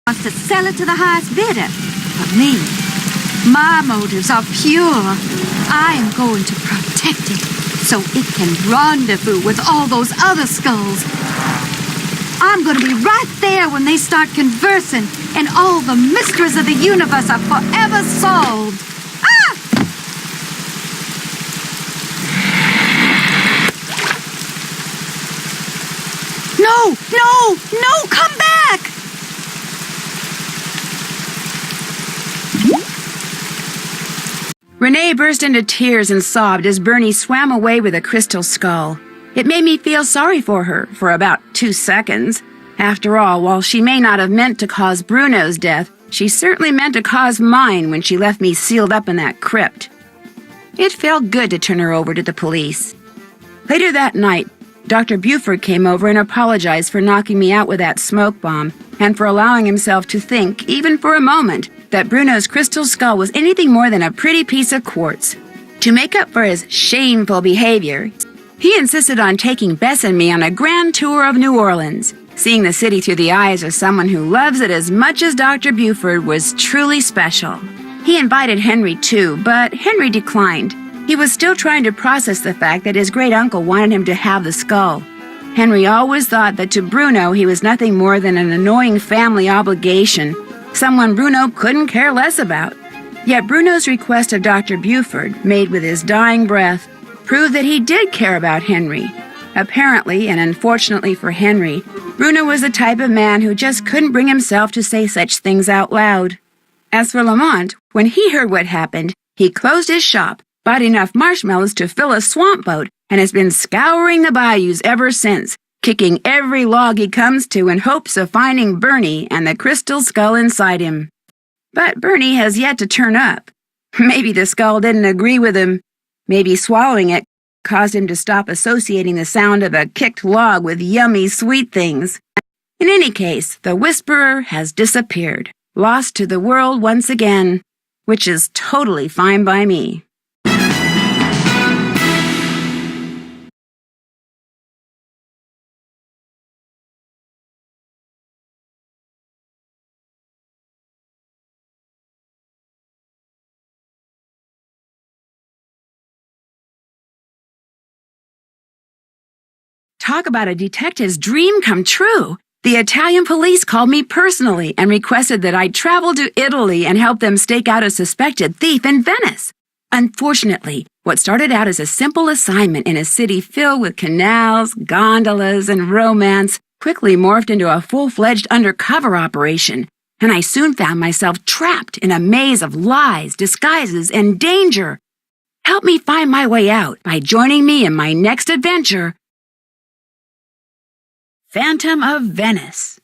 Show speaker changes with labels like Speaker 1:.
Speaker 1: wants to sell it to the highest bidder. But me, my motives are pure. I am going to protect it so it can rendezvous with all those other skulls. I'm going to be right there when they start conversing, and all the mysteries of the universe are forever solved. Ah! No! No! No! Come back!
Speaker 2: Renee burst into tears and sobbed as Bernie swam away with a crystal skull. It made me feel sorry for her for about 2 seconds. After all, while she may not have meant to cause Bruno's death, she certainly meant to cause mine when she left me sealed up in that crypt. It felt good to turn her over to the police. Later that night, Dr. Buford came over and apologized for knocking me out with that smoke bomb and for allowing himself to think, even for a moment, that Bruno's crystal skull was anything more than a pretty piece of quartz. To make up for his shameful behavior, he insisted on taking Bess and me on a grand tour of New Orleans. Seeing the city through the eyes of someone who loves it as much as Dr. Buford was truly special. He invited Henry too, but Henry declined. He was still trying to process the fact that his great-uncle wanted him to have the skull. Henry always thought that to Bruno he was nothing more than an annoying family obligation, someone Bruno couldn't care less about. Yet Bruno's request of Dr. Buford, made with his dying breath, proved that he did care about Henry. Apparently, and unfortunately for Henry, Bruno was the type of man who just couldn't bring himself to say such things out loud. As for Lamont, when he heard what happened, he closed his shop, bought enough marshmallows to fill a swamp boat, and has been scouring the bayous ever since, kicking every log he comes to in hopes of finding Bernie and the crystal skull inside him. But Bernie has yet to turn up. Maybe the skull didn't agree with him. Maybe swallowing it caused him to stop associating the sound of a kicked log with yummy sweet things. In any case, the Whisperer has disappeared, lost to the world once again, which is totally fine by me. Talk about a detective's dream come true. The Italian police called me personally and requested that I travel to Italy and help them stake out a suspected thief in Venice. Unfortunately, what started out as a simple assignment in a city filled with canals, gondolas, and romance quickly morphed into a full-fledged undercover operation, and I soon found myself trapped in a maze of lies, disguises, and danger. Help me find my way out by joining me in my next adventure, Phantom of Venice.